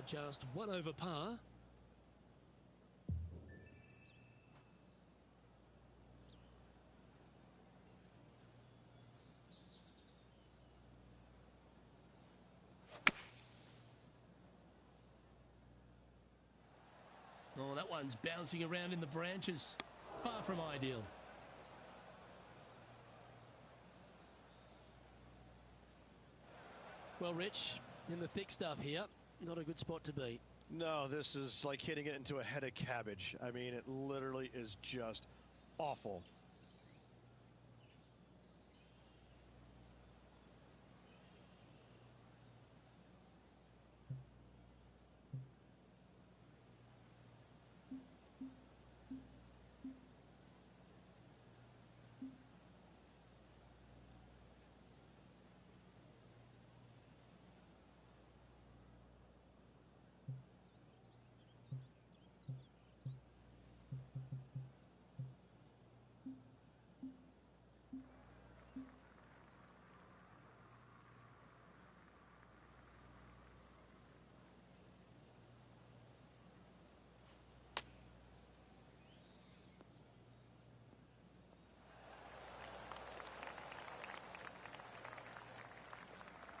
just one over par. Oh, that one's bouncing around in the branches. Far from ideal. Well, Rich, in the thick stuff here, not a good spot to be. No, this is like hitting it into a head of cabbage. I mean, it literally is just awful.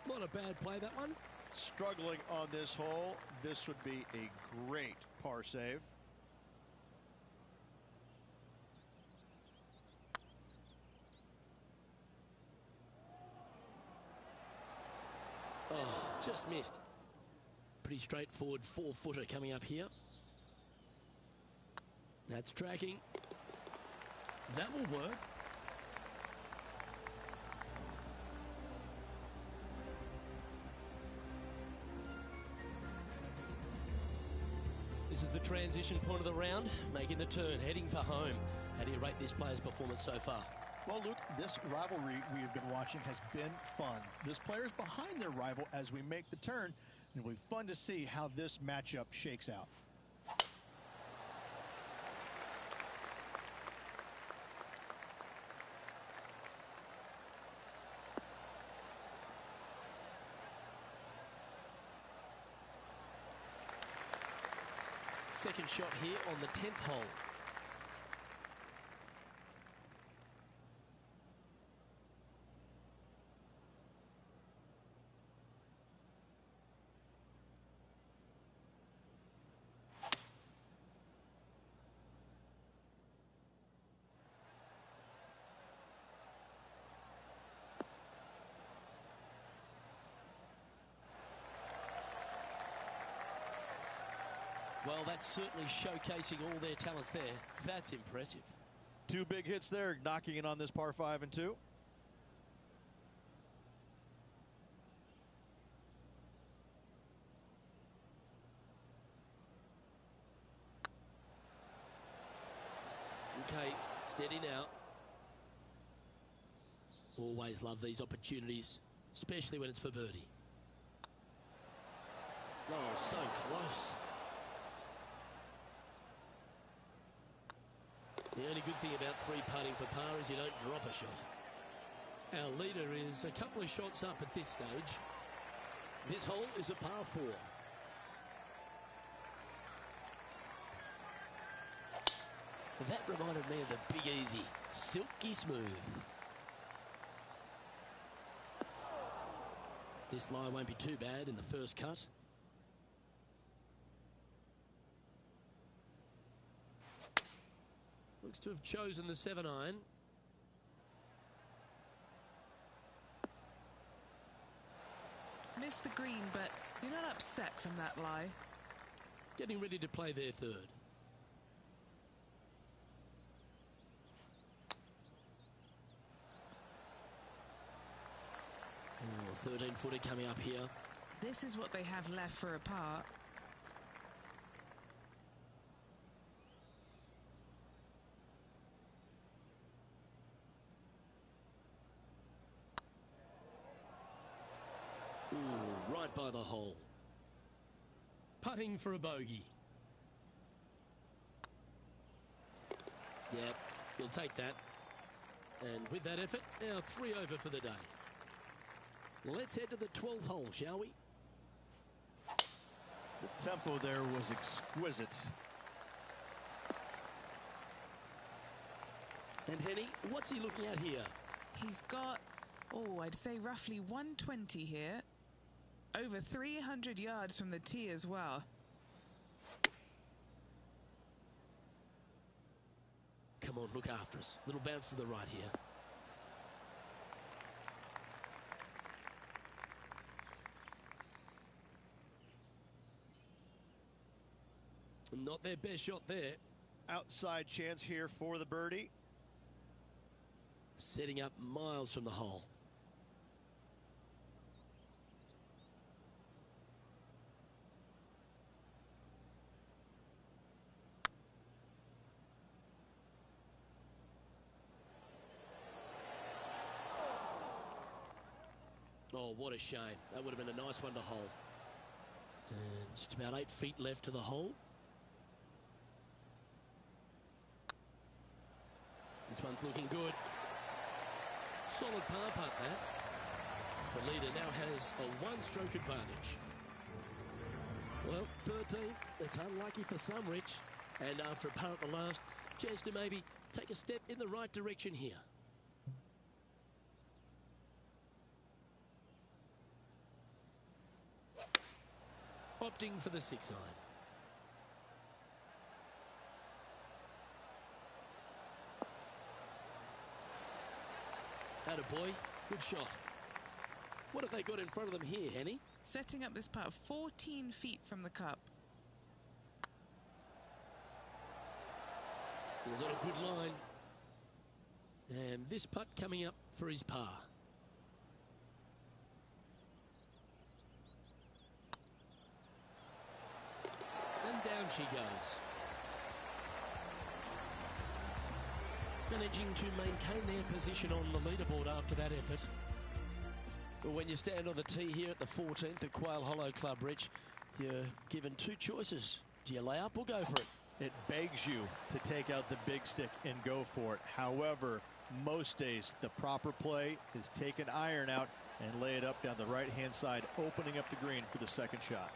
Not a bad play, that one. Struggling on this hole. This would be a great par save. Oh, just missed. Pretty straightforward 4-footer coming up here. That's tracking. That will work. This is the transition point of the round, making the turn, heading for home. How do you rate this player's performance so far? Well, Luke, this rivalry we have been watching has been fun. This player's behind their rival as we make the turn, and it'll be fun to see how this matchup shakes out. Second shot here on the 10th hole. Well, that's certainly showcasing all their talents there. That's impressive. Two big hits there, knocking in on this par 5 and 2. Okay, steady now. Always love these opportunities, especially when it's for birdie. Oh, so close. The only good thing about free putting for par is you don't drop a shot. Our leader is a couple of shots up at this stage. This hole is a par 4. That reminded me of the Big Easy. Silky smooth. This lie won't be too bad in the first cut. Looks to have chosen the 7-iron. Missed the green, but you're not upset from that lie. Getting ready to play their third. Oh, 13-footer coming up here. This is what they have left for a par. Ooh, right by the hole. Putting for a bogey. Yep, you'll take that. And with that effort, now 3 over for the day. Let's head to the 12th hole, shall we? The tempo there was exquisite. And Henny, what's he looking at here? He's got, oh, I'd say roughly 120 here. Over 300 yards from the tee as well. Come on, look after us. Little bounce to the right here. Not their best shot there. Outside chance here for the birdie. Setting up miles from the hole. Oh, what a shame. That would have been a nice one to hole. And just about 8 feet left to the hole. This one's looking good. Solid par putt, that. The leader now has a one-stroke advantage. Well, 13th. It's unlucky for some, Rich. And after a par at the last, chance to maybe take a step in the right direction here. Opting for the 6 iron. Attaboy, good shot. What have they got in front of them here, Henny? Setting up this putt 14 feet from the cup. It was on a good line. And this putt coming up for his par. And down she goes. Managing to maintain their position on the leaderboard after that effort. But when you stand on the tee here at the 14th at Quail Hollow Club, Rich, you're given 2 choices. Do you lay up or go for it? It begs you to take out the big stick and go for it. However, most days the proper play is take an iron out and lay it up down the right-hand side, opening up the green for the second shot.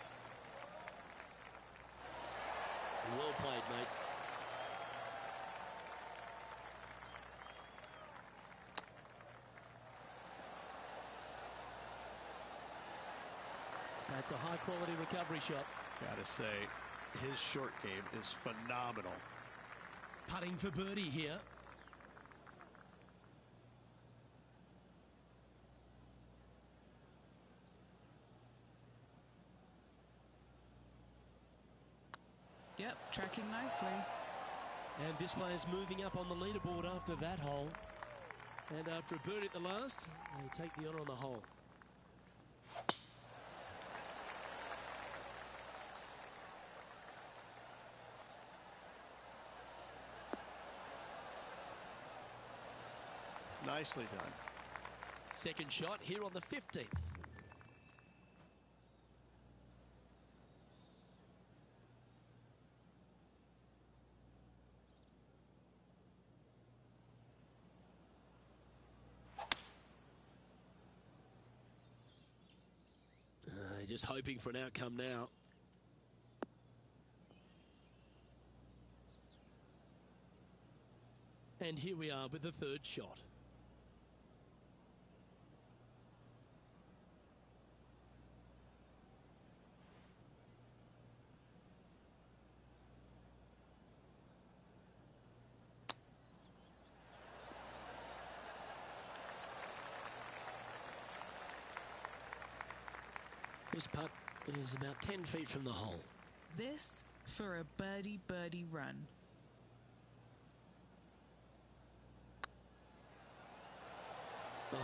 Well played, mate. That's a high-quality recovery shot. Gotta say, his short game is phenomenal. Putting for birdie here. Yep, tracking nicely. And this player's moving up on the leaderboard after that hole. And after a birdie at the last, they take the honour on the hole. Nicely done. Second shot here on the 15th. Just hoping for an outcome now. And here we are with the third shot. This putt is about 10 feet from the hole. This for a birdie run. Oh,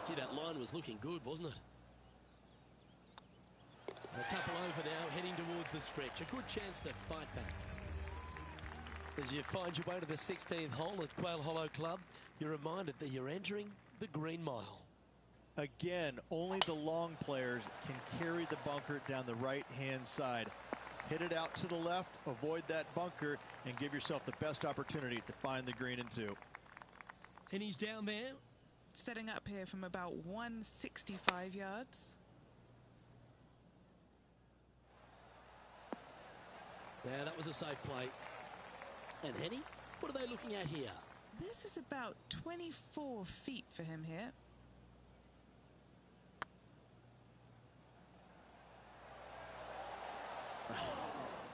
gee, that line was looking good, wasn't it? A couple over now, heading towards the stretch. A good chance to fight back. As you find your way to the 16th hole at Quail Hollow Club, you're reminded that you're entering the Green Mile. Again, only the long players can carry the bunker down the right-hand side. Hit it out to the left, avoid that bunker, and give yourself the best opportunity to find the green in 2. And he's down there. Setting up here from about 165 yards. Yeah, that was a safe play. And Henny, what are they looking at here? This is about 24 feet for him here.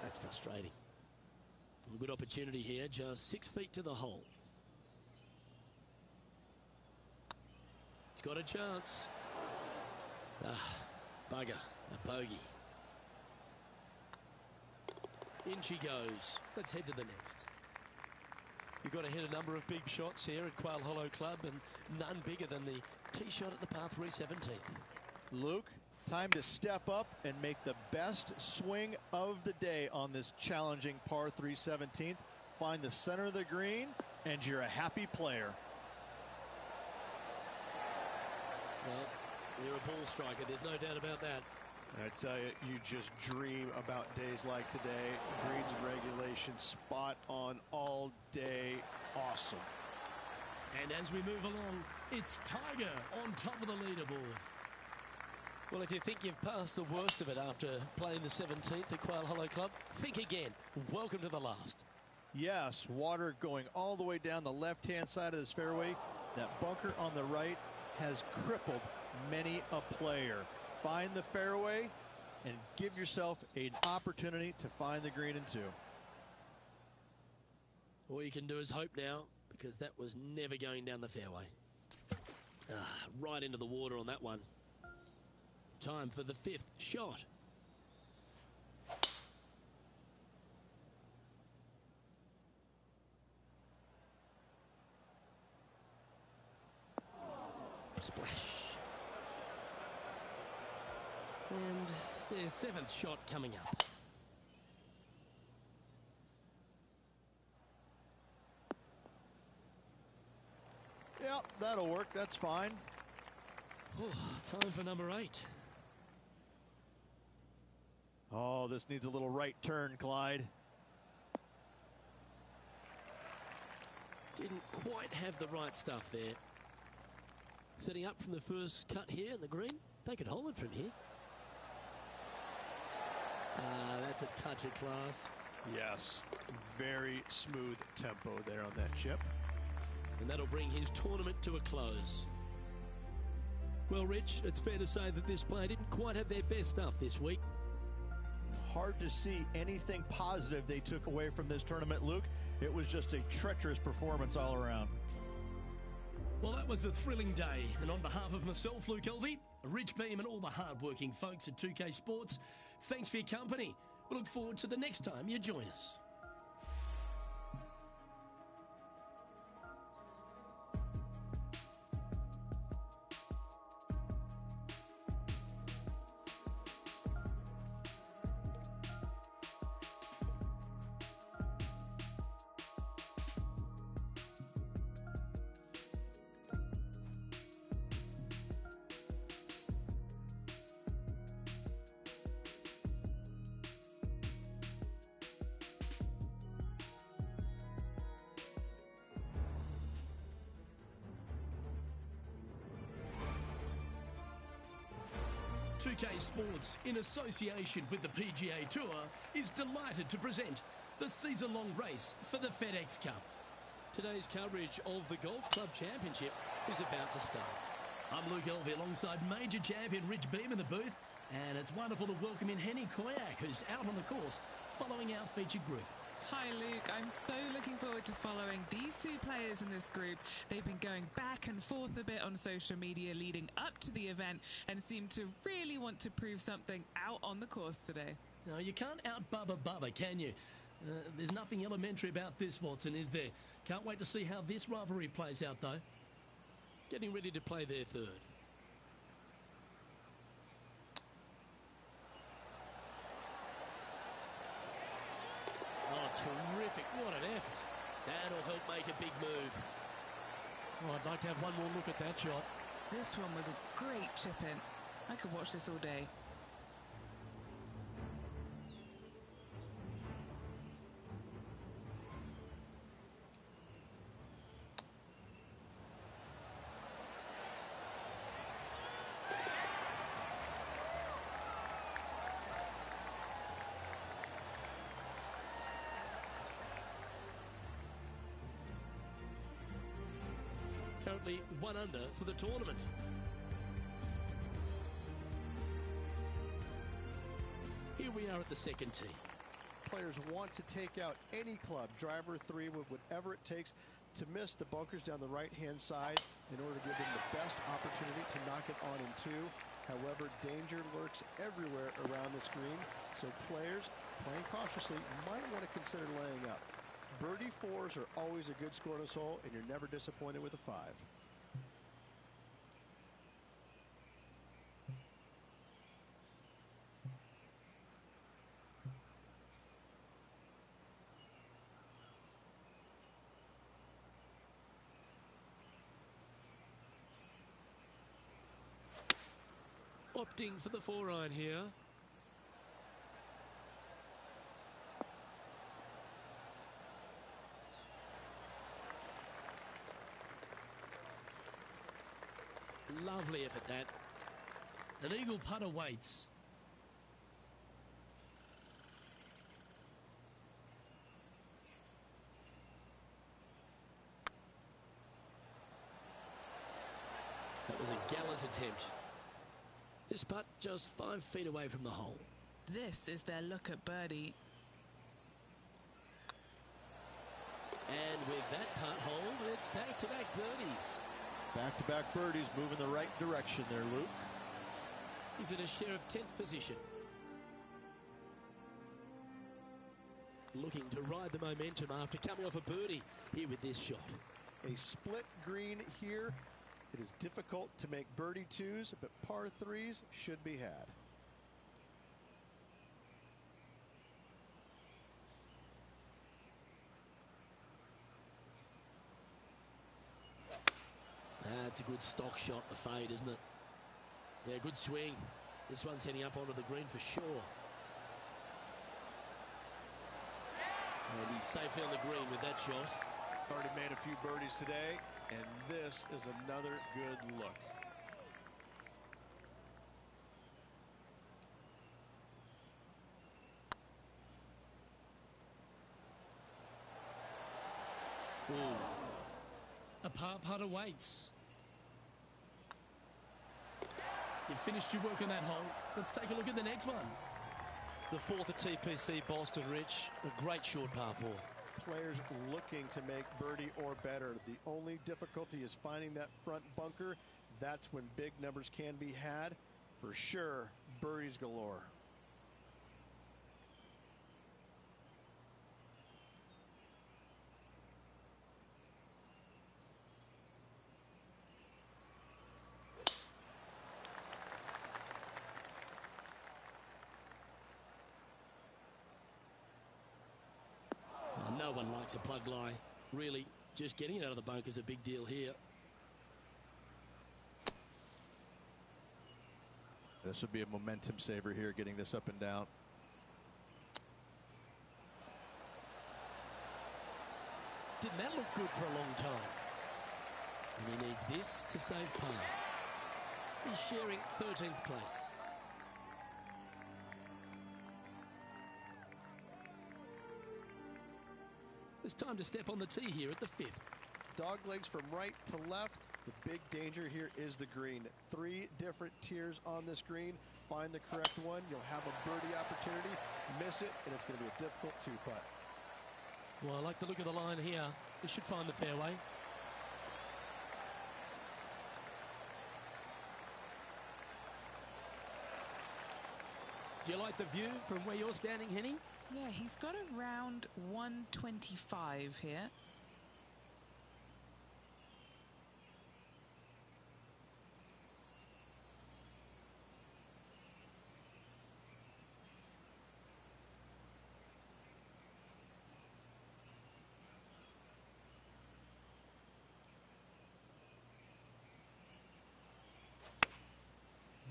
That's frustrating. A good opportunity here, just 6 feet to the hole. It's got a chance. Bugger, a bogey. In she goes. Let's head to the next. You've got to hit a number of big shots here at Quail Hollow Club, and none bigger than the tee shot at the par 317. Luke, time to step up and make the best swing of the day on this challenging par 317. Find the center of the green, and you're a happy player. Well, you're a ball striker. There's no doubt about that. I tell you, you just dream about days like today. Greens and regulations, spot on all day. Awesome. And as we move along, it's Tiger on top of the leaderboard. Well, if you think you've passed the worst of it after playing the 17th at Quail Hollow Club, think again. Welcome to the last. Yes, water going all the way down the left-hand side of this fairway. That bunker on the right has crippled many a player. Find the fairway and give yourself an opportunity to find the green in two. All you can do is hope now, because that was never going down the fairway. Right into the water on that one. Time for the 5th shot. Splash. And their 7th shot coming up. Yep, that'll work. That's fine. Time for number 8. Oh, this needs a little right turn, Clyde. Didn't quite have the right stuff there. Setting up from the first cut here in the green. They could hold it from here. That's a touch of class. Yes, very smooth tempo there on that chip. And that'll bring his tournament to a close. Well, Rich, it's fair to say that this player didn't quite have their best stuff this week. Hard to see anything positive they took away from this tournament, Luke. It was just a treacherous performance all around. Well, that was a thrilling day. And on behalf of myself, Luke Elvey, Rich Beam, and all the hard-working folks at 2K Sports, thanks for your company. We look forward to the next time you join us. .2K Sports, in association with the PGA Tour, is delighted to present the season-long race for the FedEx Cup. Today's coverage of the Golf Club Championship is about to start. I'm Luke Elvey alongside major champion Rich Beam in the booth, and it's wonderful to welcome in Henny Koyak, who's out on the course following our featured group. Hi Luke, I'm so looking forward to following these two players in this group. They've been going back and forth a bit on social media leading up to the event and seem to really want to prove something out on the course today. No, you can't out-Bubba Bubba, can you? There's nothing elementary about this, Watson, is there? Can't wait to see how this rivalry plays out, though. Getting ready to play their 3rd. Oh, terrific. What an effort. That'll help make a big move. Oh, I'd like to have one more look at that shot. This one was a great chip in. I could watch this all day. currently 1 under for the tournament. Here we are at the second tee. Players want to take out any club, driver, 3 wood, whatever it takes to miss the bunkers down the right-hand side in order to give them the best opportunity to knock it on in 2. However, danger lurks everywhere around this green, so players playing cautiously might want to consider laying up. Birdie 4s are always a good scoreless hole, and you're never disappointed with a 5. Opting for the 4-iron here. Lovely effort that. An eagle putt awaits. That was a gallant attempt. This putt just 5 feet away from the hole. This is their look at birdie. And with that putt hold, it's back-to-back birdies. Back-to-back birdies, moving the right direction there, Luke. He's in a share of 10th position. Looking to ride the momentum after coming off a birdie here with this shot. A split green here. It is difficult to make birdie 2s, but par 3s should be had. That's a good stock shot, the fade, isn't it? Yeah, good swing. This one's heading up onto the green for sure. And he's safely on the green with that shot. Already made a few birdies today, and this is another good look. Ooh. A par putt awaits. You've finished your work on that hole. Let's take a look at the next one. The 4th at TPC Boston, Rich. A great short par 4. Players looking to make birdie or better. The only difficulty is finding that front bunker. That's when big numbers can be had. For sure, birdies galore. No one likes a plug lie. Really, just getting it out of the bunker is a big deal here. This would be a momentum saver here, getting this up and down. Didn't that look good for a long time? And he needs this to save par. He's sharing 13th place. It's time to step on the tee here at the 5th. Dog legs from right to left. The big danger here is the green. 3 different tiers on this green. Find the correct one. You'll have a birdie opportunity. Miss it, and it's going to be a difficult 2-putt. Well, I like the look of the line here. It should find the fairway. Do you like the view from where you're standing, Henny? Yeah, he's got around 125 here.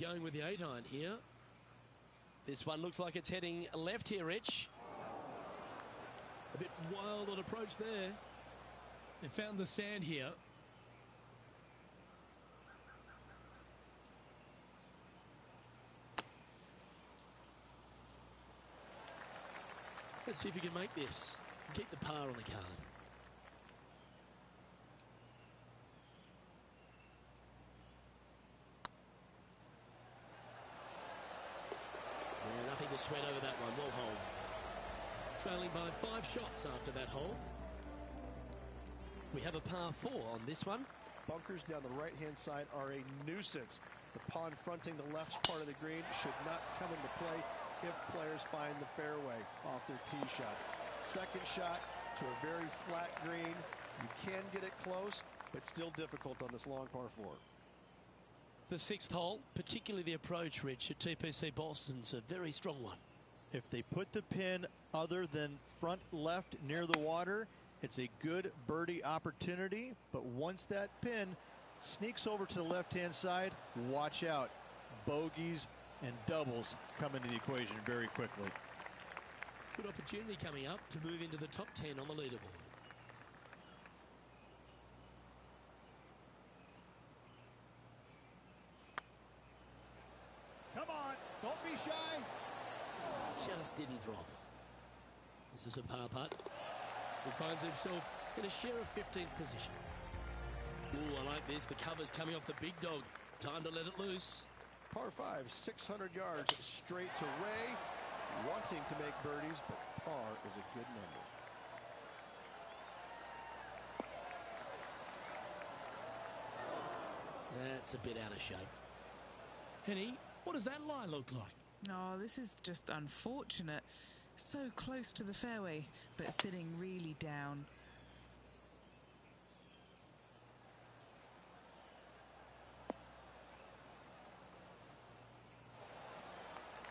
Going with the 8-iron here. This one looks like it's heading left here, Rich. A bit wild on approach there. They found the sand here. Let's see if you can make this. Keep the par on the card. the sweat over that one. Well holed. Trailing by 5 shots after that hole. We have a par 4 on this one. Bunkers down the right-hand side are a nuisance. The pond fronting the left part of the green should not come into play if players find the fairway off their tee shots. Second shot to a very flat green. You can get it close, but still difficult on this long par 4. The 6th hole, particularly the approach, Rich, at TPC Boston's a very strong one. If they put the pin other than front left near the water, it's a good birdie opportunity. But once that pin sneaks over to the left-hand side, watch out. Bogeys and doubles come into the equation very quickly. Good opportunity coming up to move into the top 10 on the leaderboard. Come on, don't be shy. Just didn't drop. This is a par putt. He finds himself in a share of 15th position. Ooh, I like this. The cover's coming off the big dog. Time to let it loose. Par 5, 600 yards straight to Ray. Wanting to make birdies, but par is a good number. That's a bit out of shape. Henny, what does that lie look like? Oh, this is just unfortunate. So close to the fairway, but sitting really down.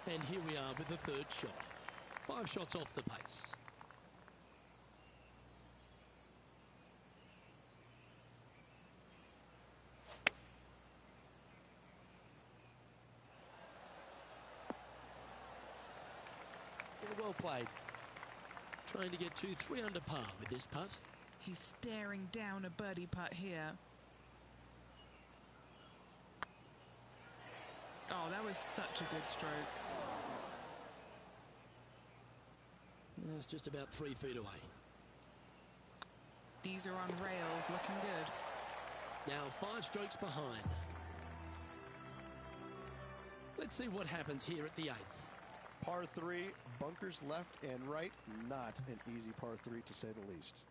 And here we are with the 3rd shot. 5 shots off the pace. Well played. Trying to get 2-3 under par with this putt. He's staring down a birdie putt here. Oh, that was such a good stroke. It's just about 3 feet away. These are on rails, looking good. Now 5 strokes behind. Let's see what happens here at the 8th. Par 3, bunkers left and right. Not an easy par 3 to say the least.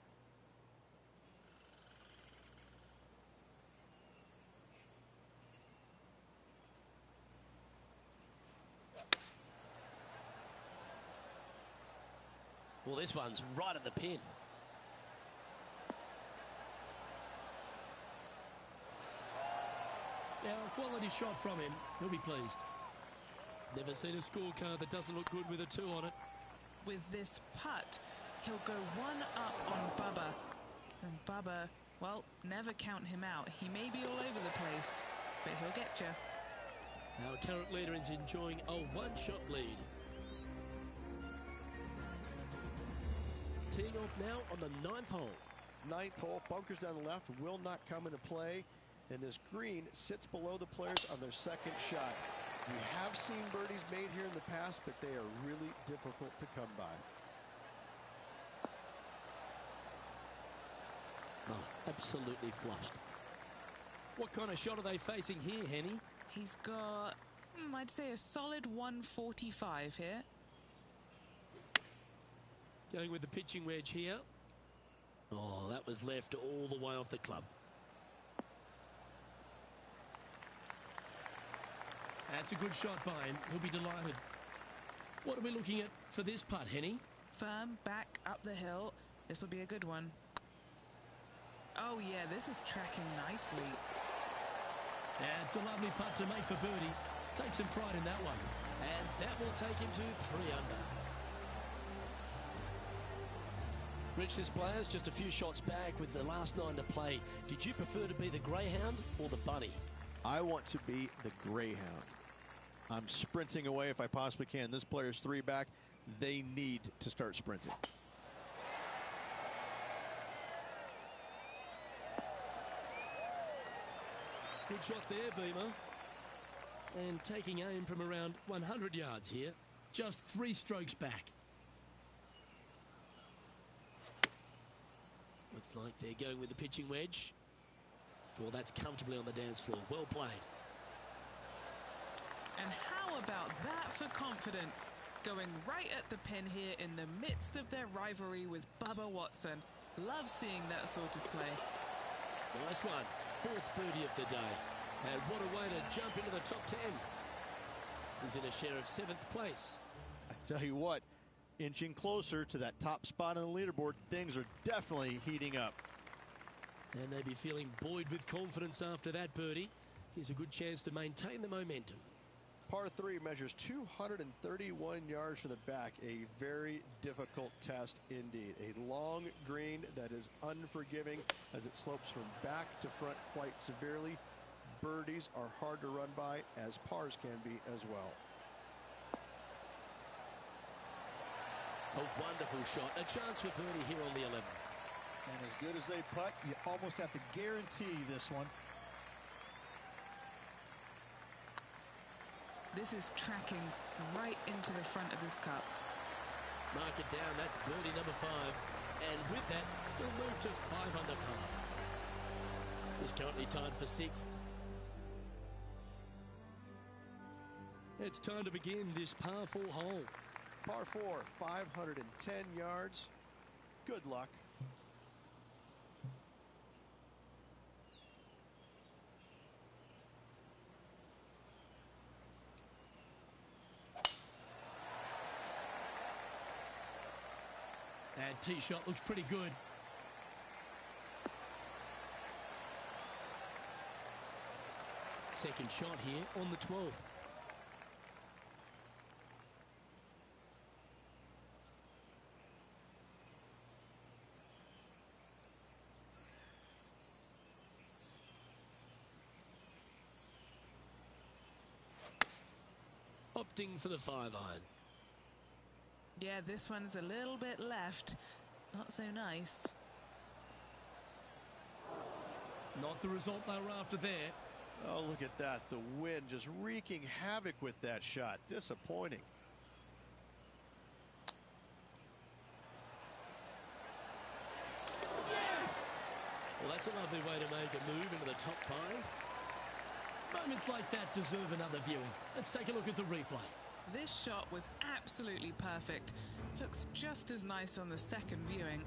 Well, this one's right at the pin. Now, a quality shot from him. He'll be pleased. Never seen a scorecard that doesn't look good with a 2 on it. With this putt, he'll go 1 up on Bubba. And Bubba, well, never count him out. He may be all over the place, but he'll get you. Our current leader is enjoying a 1-shot lead. Teeing off now on the 9th hole. 9th hole, bunkers down the left will not come into play. And this green sits below the players on their 2nd shot. We have seen birdies made here in the past, but they are really difficult to come by. Oh, absolutely flushed. What kind of shot are they facing here, Henny? He's got, I'd say a solid 145 here. Going with the pitching wedge here. Oh, that was left all the way off the club. That's a good shot by him. He'll be delighted. What are we looking at for this putt, Henny? Firm, back, up the hill. This will be a good one. Oh, yeah, this is tracking nicely. Yeah, it's a lovely putt to make for birdie. Take some pride in that one. And that will take him to 3 under. Rich, this player's just a few shots back with the last 9 to play. Did you prefer to be the greyhound or the bunny? I want to be the greyhound. I'm sprinting away if I possibly can. This player's 3 back. They need to start sprinting. Good shot there, Beamer. And taking aim from around 100 yards here. Just 3 strokes back. Looks like they're going with the pitching wedge. Well, that's comfortably on the dance floor. Well played. And how about that for confidence? going right at the pin here in the midst of their rivalry with Bubba Watson. Love seeing that sort of play. Nice one. Fourth birdie of the day. And what a way to jump into the top 10. He's in a share of 7th place. I tell you what, inching closer to that top spot on the leaderboard, things are definitely heating up. And they'd be feeling buoyed with confidence after that birdie. Here's a good chance to maintain the momentum. Par 3 measures 231 yards from the back. A very difficult test indeed. A long green that is unforgiving as it slopes from back to front quite severely. Birdies are hard to run by, as pars can be as well. A wonderful shot. A chance for birdie here on the 11th. And as good as they putt, you almost have to guarantee this one. This is tracking right into the front of this cup. Mark it down. That's birdie number 5. And with that, he'll move to 5 under par. He's currently tied for 6th. It's time to begin this par 4 hole. Par 4, 510 yards. Good luck. And tee shot looks pretty good. Second shot here on the 12th. Opting for the 5-iron. Yeah, this one's a little bit left. Not so nice. Not the result they were after there. Oh, look at that. The wind just wreaking havoc with that shot. Disappointing. Yes! Well, that's a lovely way to make a move into the top 5. Moments like that deserve another viewing. Let's take a look at the replay. This shot was absolutely perfect. Looks just as nice on the second viewing.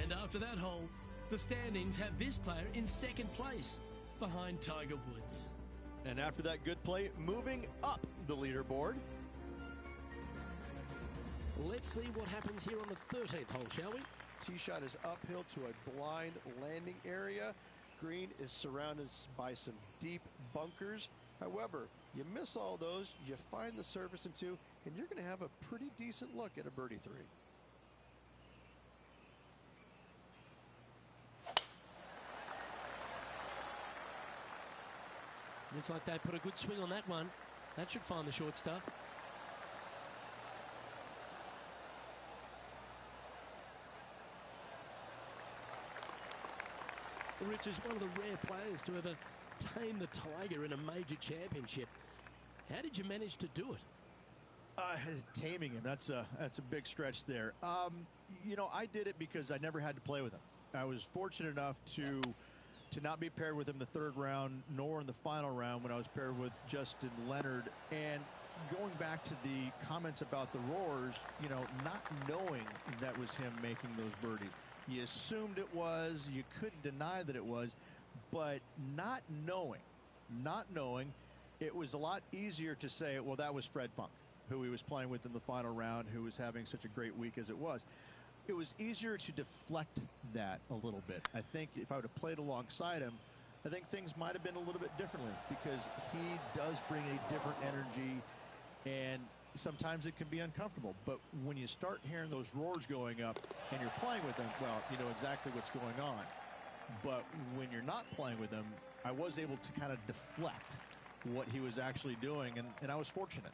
And after that hole, the standings have this player in 2nd place, behind Tiger Woods. And after that good play, moving up the leaderboard. Let's see what happens here on the 13th hole, shall we? Tee shot is uphill to a blind landing area. Green is surrounded by some deep bunkers. However, you miss all those, you find the surface in 2, and you're going to have a pretty decent look at a birdie 3. Looks like they put a good swing on that one. That should find the short stuff. Rich is one of the rare players to ever tame the Tiger in a major championship. How did you manage to do it? Taming him, that's a big stretch there. You know, I did it because I never had to play with him. I was fortunate enough to not be paired with him in the 3rd round, nor in the final round when I was paired with Justin Leonard. And going back to the comments about the roars, you know, not knowing that was him making those birdies. You assumed it was, you couldn't deny that it was, but not knowing, it was a lot easier to say, well, that was Fred Funk, who he was playing with in the final round, who was having such a great week as it was. It was easier to deflect that a little bit. I think if I would have played alongside him, I think things might have been a little bit differently, because he does bring a different energy, and sometimes it can be uncomfortable. But when you start hearing those roars going up and you're playing with him, well, you know exactly what's going on. But when you're not playing with him, I was able to kind of deflect what he was actually doing, and I was fortunate.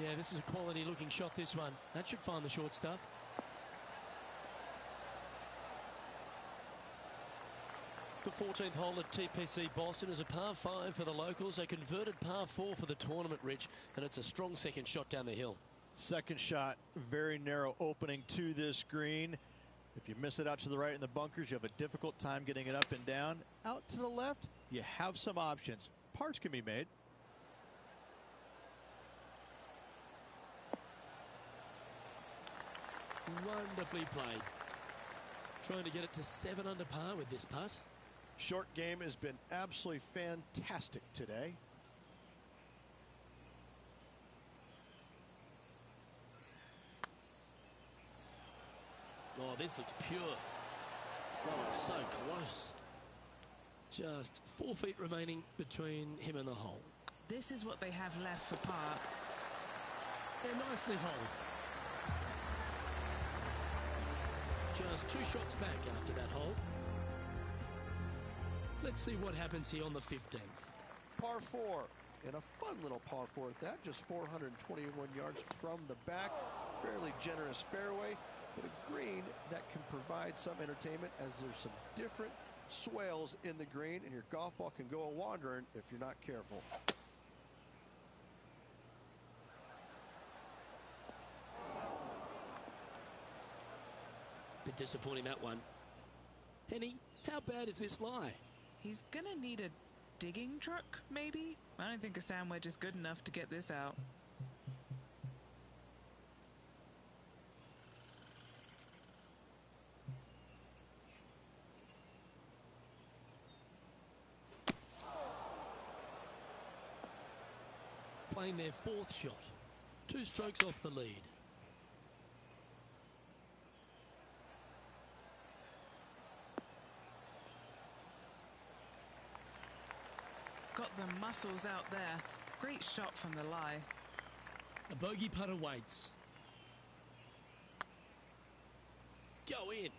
Yeah, this is a quality looking shot, this one. That should find the short stuff. The 14th hole at TPC Boston is a par 5 for the locals. They converted par 4 for the tournament, Rich, and it's a strong second shot down the hill. Second shot, very narrow opening to this green. If you miss it out to the right in the bunkers, you have a difficult time getting it up and down. Out to the left, you have some options. Pars can be made. Wonderfully played. Trying to get it to 7 under par with this putt. Short game has been absolutely fantastic today. Oh, this looks pure. Oh, so close. Just 4 feet remaining between him and the hole. This is what they have left for par. They're nicely holed. Just 2 shots back after that hole. Let's see what happens here on the 15th. Par 4, and a fun little par 4 at that, just 421 yards from the back. Fairly generous fairway, but a green that can provide some entertainment as there's some different swales in the green, and your golf ball can go a-wandering if you're not careful. Bit disappointing, that one. Henny, how bad is this lie? He's gonna need a digging truck, maybe? I don't think a sand wedge is good enough to get this out. Playing their 4th shot. 2 strokes off the lead. Got the muscles out there. Great shot from the lie. A bogey putt awaits. Go in.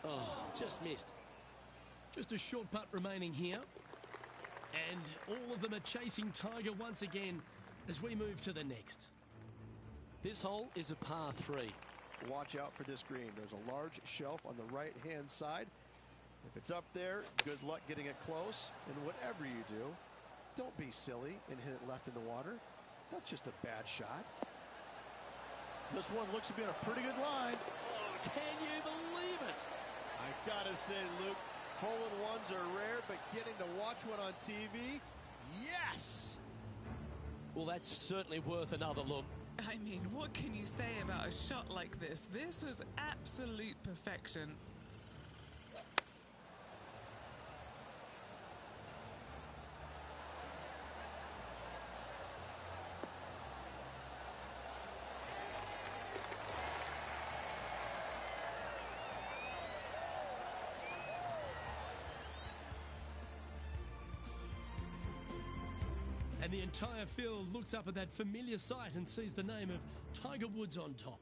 Oh, just missed. Just a short putt remaining here. And all of them are chasing Tiger once again as we move to the next. This hole is a par 3. Watch out for this green. There's a large shelf on the right-hand side. If it's up there, good luck getting it close. And whatever you do, don't be silly and hit it left in the water. That's just a bad shot. This one looks to be on a pretty good line. Oh, can you believe it? I gotta say, Luke, hole-in-ones are rare, but getting to watch one on TV, yes! Well, that's certainly worth another look. I mean, what can you say about a shot like this? This was absolute perfection. And the entire field looks up at that familiar sight and sees the name of Tiger Woods on top.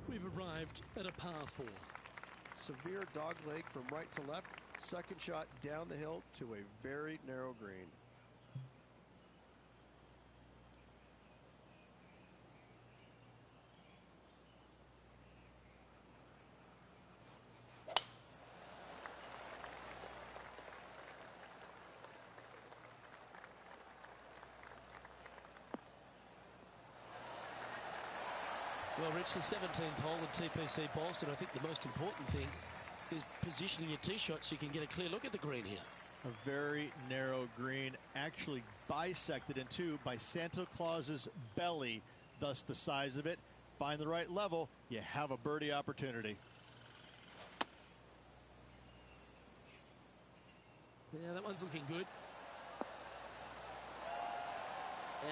We've arrived at a par 4. Severe dog leg from right to left. Second shot down the hill to a very narrow green. Well, Rich, the 17th hole at TPC Boston, I think the most important thing is positioning your tee shot so you can get a clear look at the green here. A very narrow green, actually bisected in two by Santa Claus's belly, thus the size of it. Find the right level, you have a birdie opportunity. Yeah, that one's looking good.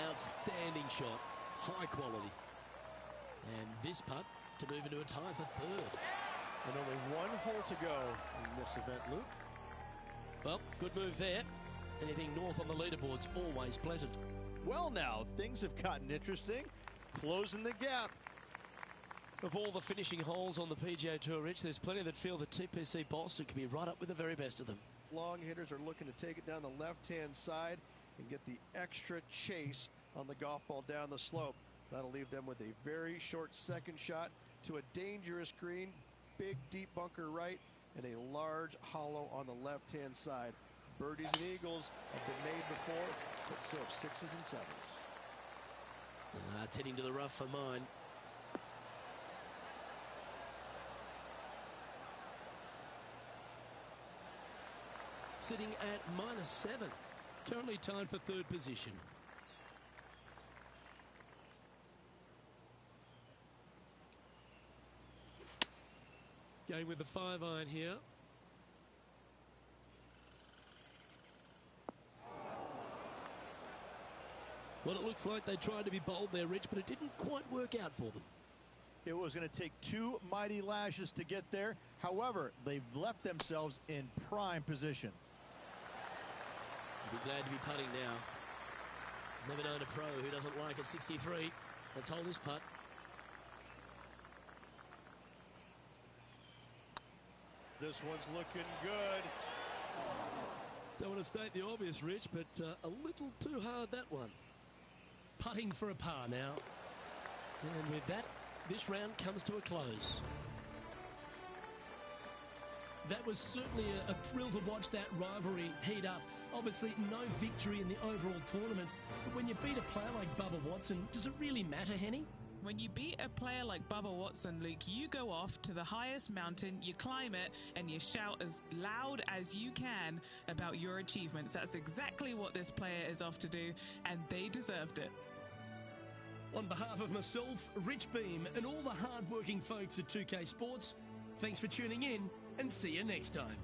Outstanding shot, high quality. And this putt to move into a tie for 3rd. And only one hole to go in this event, Luke. Well, good move there. Anything north on the leaderboard's always pleasant. Well, now, things have gotten interesting. Closing the gap. Of all the finishing holes on the PGA Tour, Rich, there's plenty that feel that TPC Boston can be right up with the very best of them. long hitters are looking to take it down the left-hand side and get the extra chase on the golf ball down the slope. That'll leave them with a very short second shot to a dangerous green, big deep bunker right, and a large hollow on the left-hand side. Birdies and eagles have been made before, but so have sixes and sevens. It's heading to the rough for mine. Sitting at -7. Currently tied for third position. Going with the 5-iron here. Well, it looks like they tried to be bold there, Rich, but it didn't quite work out for them. It was going to take 2 mighty lashes to get there. However, they've left themselves in prime position. You'll be glad to be putting now. Never known a pro who doesn't like a 63. Let's hold this putt. This one's looking good. Don't want to state the obvious, Rich, but a little too hard, that one. Putting for a par now. And with that, this round comes to a close. That was certainly a thrill to watch that rivalry heat up. Obviously, no victory in the overall tournament. But when you beat a player like Bubba Watson, does it really matter, Henny? When you beat a player like Bubba Watson, Luke, you go off to the highest mountain, you climb it, and you shout as loud as you can about your achievements. That's exactly what this player is off to do, and they deserved it. On behalf of myself, Rich Beem, and all the hard-working folks at 2K Sports, thanks for tuning in, and see you next time.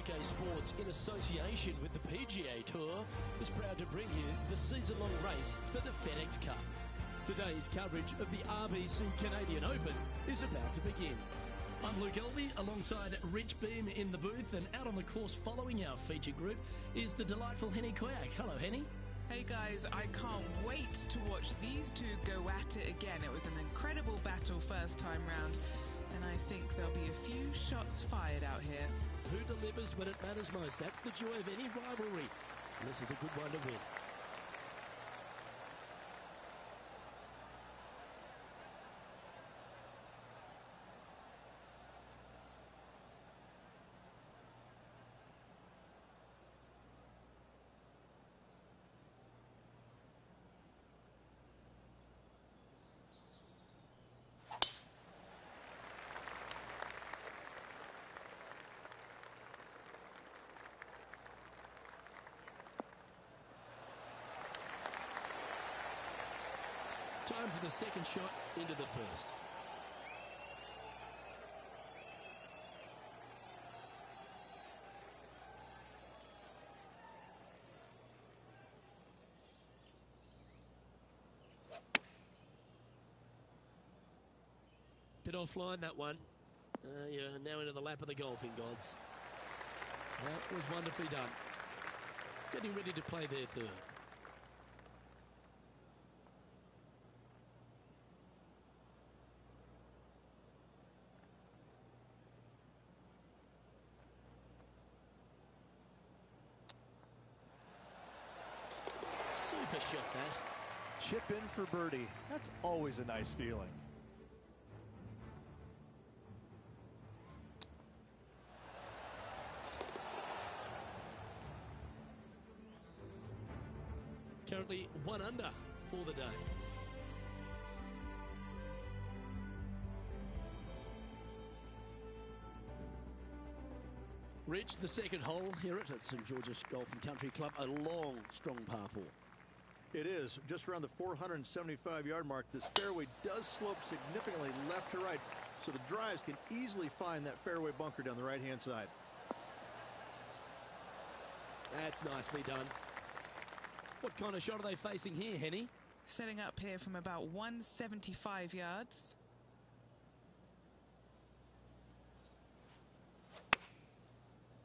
UK Sports, in association with the PGA Tour, is proud to bring you the season-long race for the FedEx Cup. Today's coverage of the RBC Canadian Open is about to begin. I'm Luke Elvey alongside Rich Beam in the booth, and out on the course following our feature group is the delightful Henny Quag. Hello, Henny. Hey guys, I can't wait to watch these two go at it again. It was an incredible battle first time round, and I think there'll be a few shots fired out here. Who delivers when it matters most? That's the joy of any rivalry. And this is a good one to win. Time for the second shot into the first. Bit offline, that one. You're now into the lap of the golfing gods. That was wonderfully done. Getting ready to play their third. Super shot, that. Chip in for birdie. That's always a nice feeling. Currently 1 under for the day. Rich, the second hole here at St George's Golf and Country Club, a long, strong par 4. It is just around the 475-yard mark. This fairway does slope significantly left to right, so the drives can easily find that fairway bunker down the right-hand side. That's nicely done. What kind of shot are they facing here, Henny? Setting up here from about 175 yards.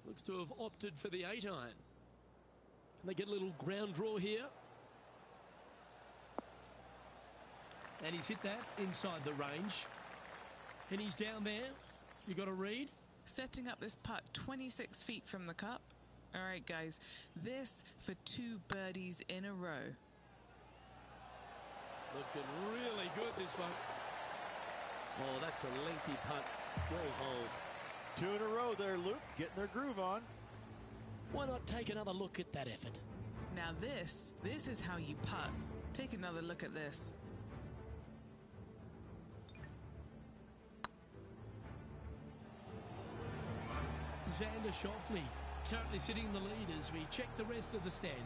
Looks to have opted for the 8-iron. Can they get a little ground draw here? And he's hit that inside the range. And he's down there. You got to read. Setting up this putt 26 feet from the cup. All right, guys. This for 2 birdies in a row. Looking really good, this one. Oh, that's a lengthy putt. Well holed. 2 in a row there, Luke. Getting their groove on. Why not take another look at that effort? Now this is how you putt. Take another look at this. Xander Schauffele currently sitting in the lead as we check the rest of the standings.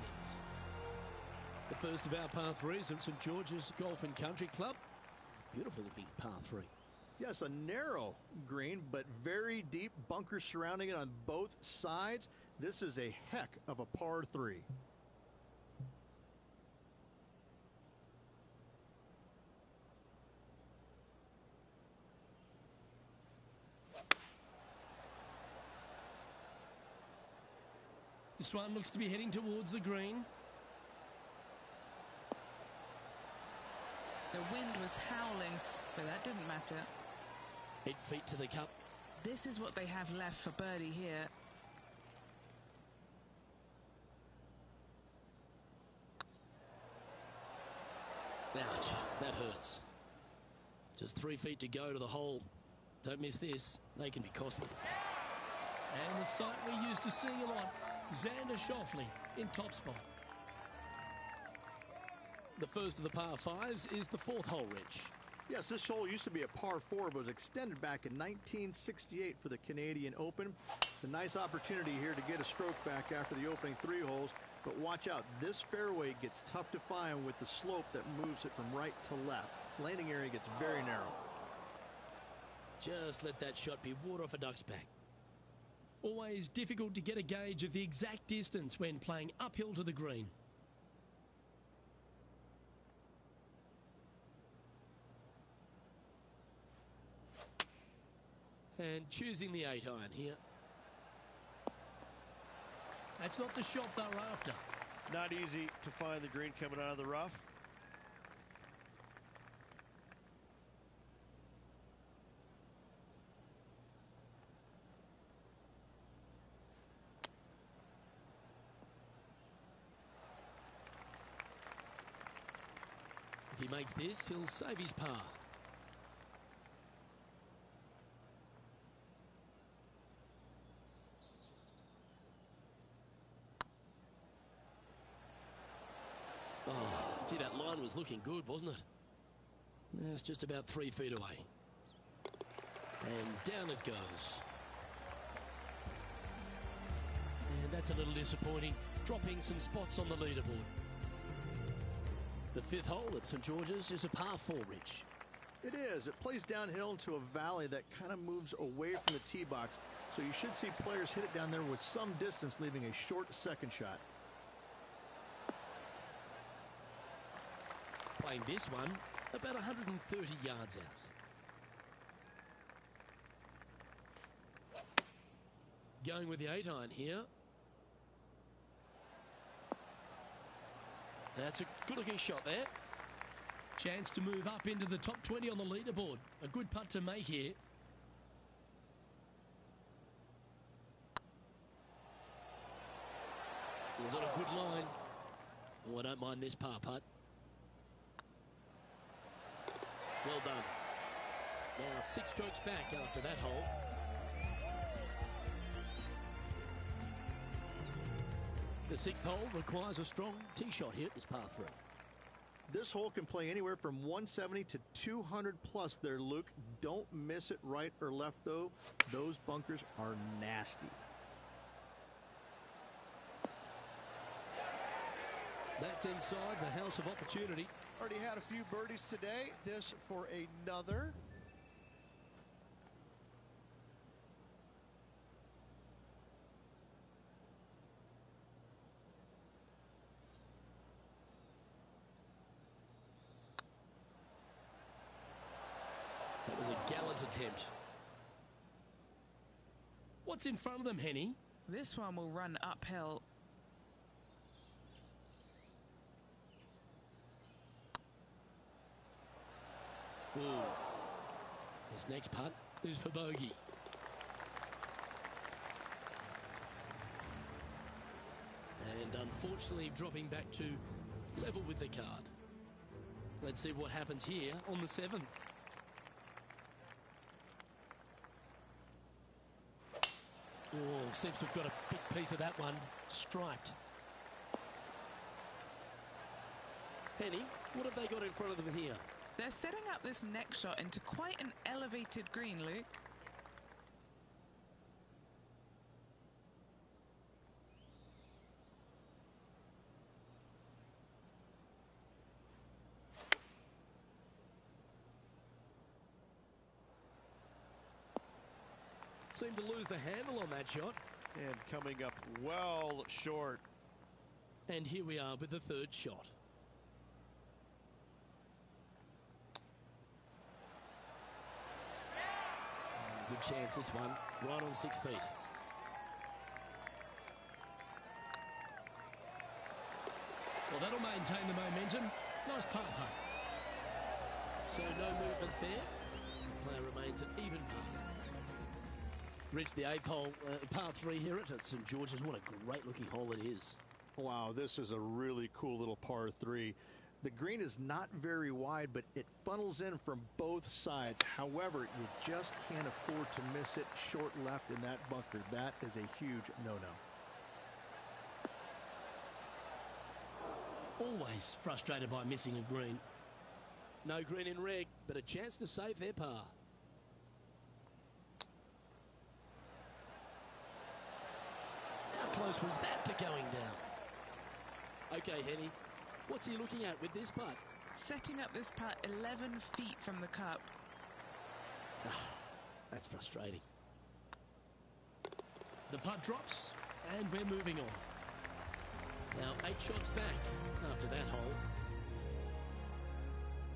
The first of our par 3s at St George's Golf and Country Club. Beautiful looking par 3. Yes, a narrow green, but very deep bunkers surrounding it on both sides. This is a heck of a par 3. This one looks to be heading towards the green. The wind was howling, but that didn't matter. 8 feet to the cup. This is what they have left for birdie here. Ouch, that hurts. Just 3 feet to go to the hole. Don't miss this. They can be costly. And the sight we're used to seeing a lot. Xander Schauffele in top spot. The first of the par 5s is the 4th hole, Rich. Yes, this hole used to be a par 4, but was extended back in 1968 for the Canadian Open. It's a nice opportunity here to get a stroke back after the opening 3 holes. But watch out, this fairway gets tough to find with the slope that moves it from right to left. Landing area gets very narrow. Just let that shot be water off a duck's back. Always difficult to get a gauge of the exact distance when playing uphill to the green. And choosing the 8-iron here. That's not the shot they're after. Not easy to find the green coming out of the rough. If he makes this, he'll save his par. Oh, gee, that line was looking good, wasn't it? It's just about 3 feet away. And down it goes. And that's a little disappointing, dropping some spots on the leaderboard. The 5th hole at St George's is a par 4, Rich. It is. It plays downhill into a valley that kind of moves away from the tee box. So you should see players hit it down there with some distance, leaving a short second shot. Playing this one about 130 yards out. Going with the 8-iron here. That's a good-looking shot there. Chance to move up into the top 20 on the leaderboard. A good putt to make here. It was on a good line. Oh, I don't mind this par putt. Well done. Now 6 strokes back after that hole. The 6th hole requires a strong tee shot here at this par 3. This hole can play anywhere from 170 to 200 plus there, Luke. Don't miss it right or left, though. Those bunkers are nasty. That's inside the house of opportunity. Already had a few birdies today. This for another. That was a gallant attempt. What's in front of them, Henny? This one will run uphill. Ooh. This next putt is for bogey. And unfortunately dropping back to level with the card. Let's see what happens here on the 7th. Oh, seems to have got a big piece of that one striped. Henny, what have they got in front of them here? They're setting up this next shot into quite an elevated green, Luke. Seemed to lose the handle on that shot. And coming up well short. And here we are with the 3rd shot. Good chance this one, right on 6 feet. Well, that'll maintain the momentum. Nice par putt. So no movement there. The player remains at even par. Reached the 8th hole, par 3 here at St George's. What a great looking hole it is. Wow, this is a really cool little par 3. The green is not very wide, but it funnels in from both sides. However, you just can't afford to miss it short left in that bunker. That is a huge no-no. Always frustrated by missing a green. No green in reg, but a chance to save their par. How close was that to going down? Okay, Henny. What's he looking at with this putt? Setting up this putt 11 feet from the cup. That's frustrating. The putt drops, and we're moving on. Now 8 shots back after that hole.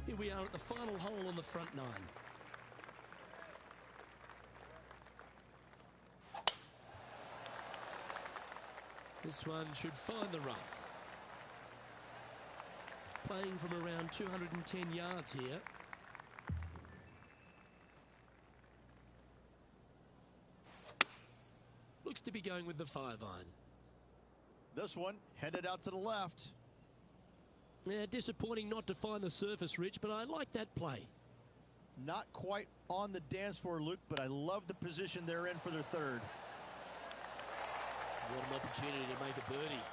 Here we are at the final hole on the front 9. This one should find the rough. Playing from around 210 yards here. Looks to be going with the 5-iron. This one headed out to the left. Yeah, disappointing not to find the surface, Rich, but I like that play. Not quite on the dance floor, Luke, but I love the position they're in for their third. What an opportunity to make a birdie.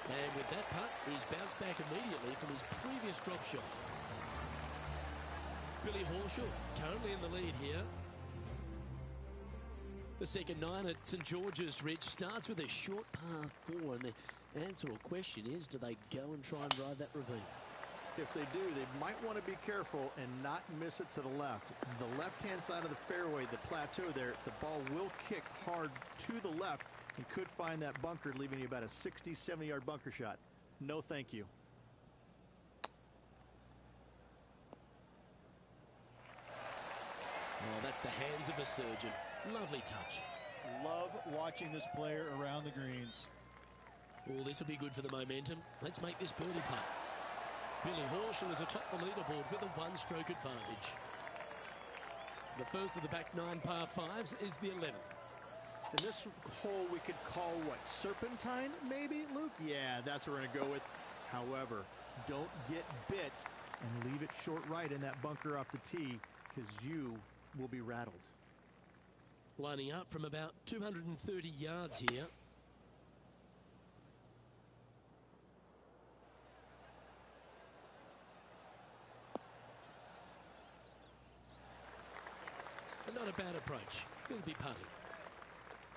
And with that putt, he's bounced back immediately from his previous drop shot. Billy Horschel currently in the lead here. The second 9 at St George's, Rich, starts with a short par 4, and the answer or question is, do they go and try and ride that ravine? If they do, they might want to be careful and not miss it to the left. The left-hand side of the fairway, the plateau there, the ball will kick hard to the left and could find that bunker, leaving you about a 60, 70-yard bunker shot. No, thank you. Oh, that's the hands of a surgeon. Lovely touch. Love watching this player around the greens. Oh, this will be good for the momentum. Let's make this birdie putt. Billy Horschel is atop the leaderboard with a 1-stroke advantage. The first of the back 9 par 5s is the 11th. And this hole we could call what, serpentine maybe, Luke? Yeah, that's what we're going to go with. However, don't get bit and leave it short right in that bunker off the tee, because you will be rattled. Lining up from about 230 yards here. And not a bad approach. He'll be putting.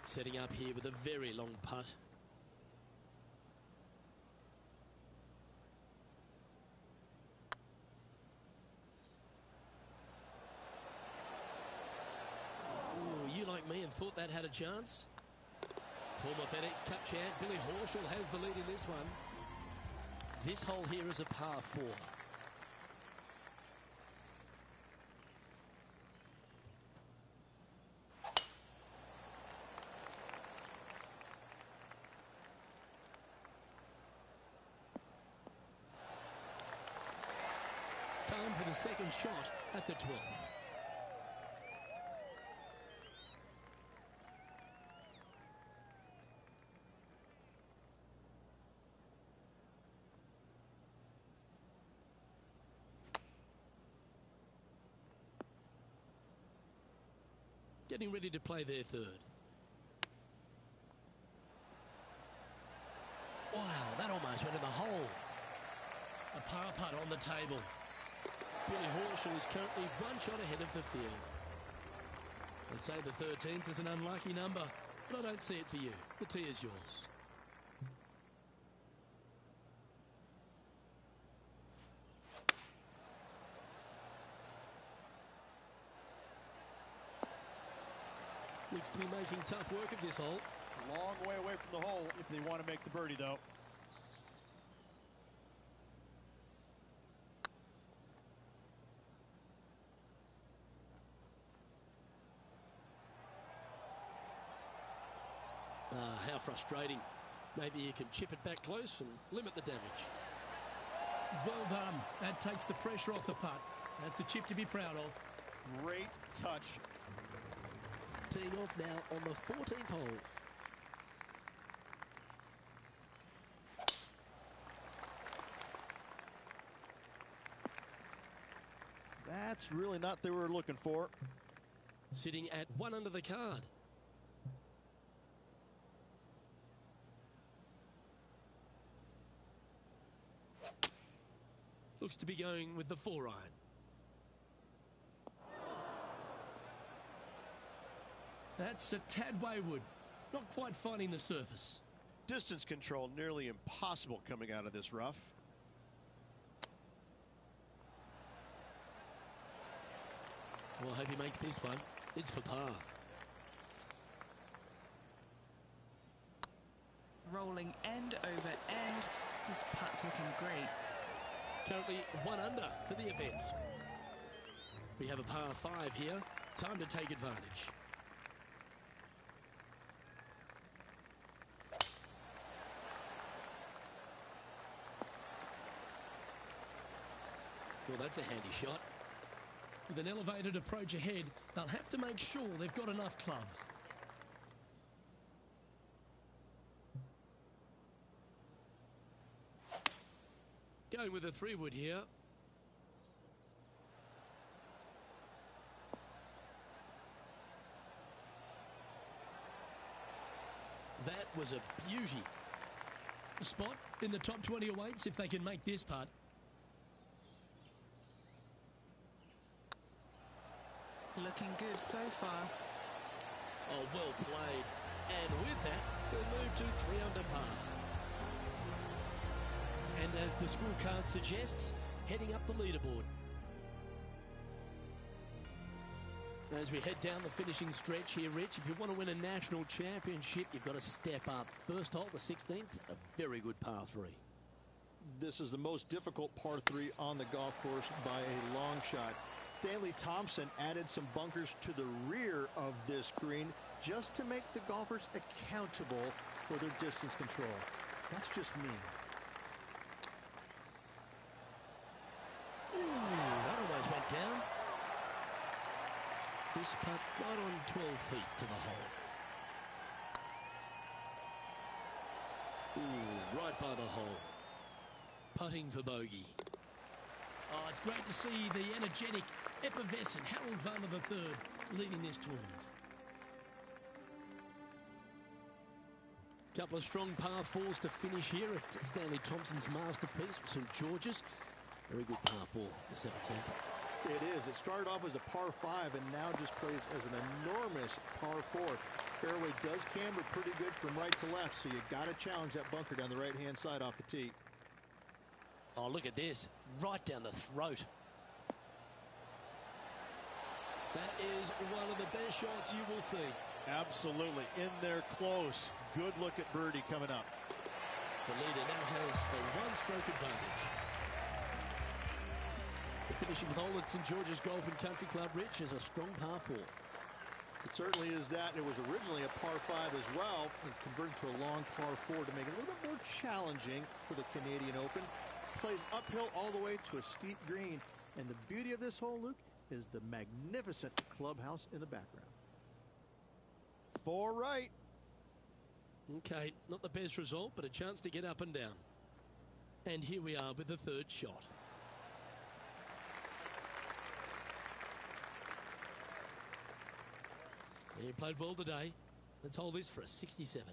Setting up here with a very long putt. Ooh, you like me and thought that had a chance? Former FedEx Cup champ Billy Horschel has the lead in this one. This hole here is a par 4. Time for the second shot at the 12th. Getting ready to play their third. Wow, that almost went in the hole. A par putt on the table. Billy Horschel is currently 1 shot ahead of the field. I'd say the 13th is an unlucky number, but I don't see it for you. The tee is yours. Looks to be making tough work of this hole. Long way away from the hole if they want to make the birdie, though. How frustrating. Maybe you can chip it back close and limit the damage. Well done. That takes the pressure off the putt. That's a chip to be proud of. Great touch. Teeing off now on the 14th hole. That's really not what they were looking for. Sitting at 1 under the card. Looks to be going with the 4-iron. That's a tad wayward. Not quite finding the surface. Distance control nearly impossible coming out of this rough. Well, I hope he makes this one. It's for par. rolling end over end. This putt's looking great. Currently 1 under for the event. We have a par 5 here. Time to take advantage. Well, that's a handy shot. With an elevated approach ahead, they'll have to make sure they've got enough clubs. Going with a 3-wood here. That was a beauty. A spot in the top 20 awaits if they can make this putt. Looking good so far. Oh, well played. And with that, we'll move to 3 under par. And as the scorecard suggests, heading up the leaderboard. As we head down the finishing stretch here, Rich, if you want to win a national championship, you've got to step up. First hole, the 16th, a very good par 3. This is the most difficult par 3 on the golf course by a long shot. Stanley Thompson added some bunkers to the rear of this green just to make the golfers accountable for their distance control. That's just me. Ooh, that almost went down. This putt right on 12 feet to the hole. Ooh, right by the hole. Putting for bogey. Oh, it's great to see the energetic, effervescent Harold Varner III leading this tournament. Couple of strong par 4s to finish here at Stanley Thompson's masterpiece, St George's. Very good par 4, the 17th. It is. It started off as a par 5 and now just plays as an enormous par 4. Fairway does camber pretty good from right to left, so you got to challenge that bunker down the right-hand side off the tee. Oh, look at this. Right down the throat. That is one of the best shots you will see. Absolutely. In there close. Good look at birdie coming up. The leader now has a 1-stroke advantage. The finishing hole at St George's Golf and Country Club, Rich, is a strong par 4. It certainly is that. It was originally a par 5 as well. It's converted to a long par 4 to make it a little bit more challenging for the Canadian Open. Plays uphill all the way to a steep green. And the beauty of this hole, Luke, is the magnificent clubhouse in the background. 4 right. Okay, not the best result, but a chance to get up and down. And here we are with the 3rd shot. He played well today. Let's hold this for a 67.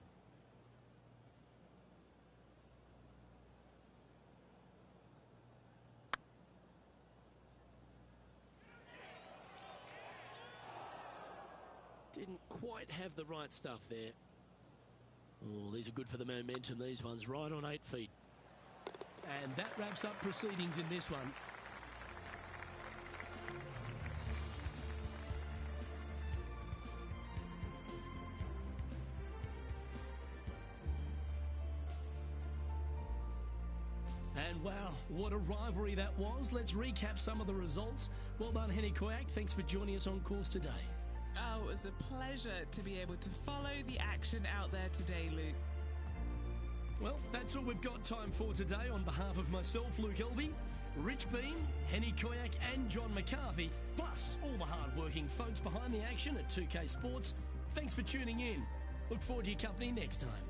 Didn't quite have the right stuff there. Oh, these are good for the momentum. These ones right on 8 feet. And that wraps up proceedings in this one. And wow, what a rivalry that was. Let's recap some of the results. Well done, Henny Koyak. Thanks for joining us on course today. Oh, it was a pleasure to be able to follow the action out there today, Luke. Well, that's all we've got time for today. On behalf of myself, Luke Elvey, Rich Beam, Henny Koyak and John McCarthy, plus all the hard-working folks behind the action at 2K Sports, thanks for tuning in. Look forward to your company next time.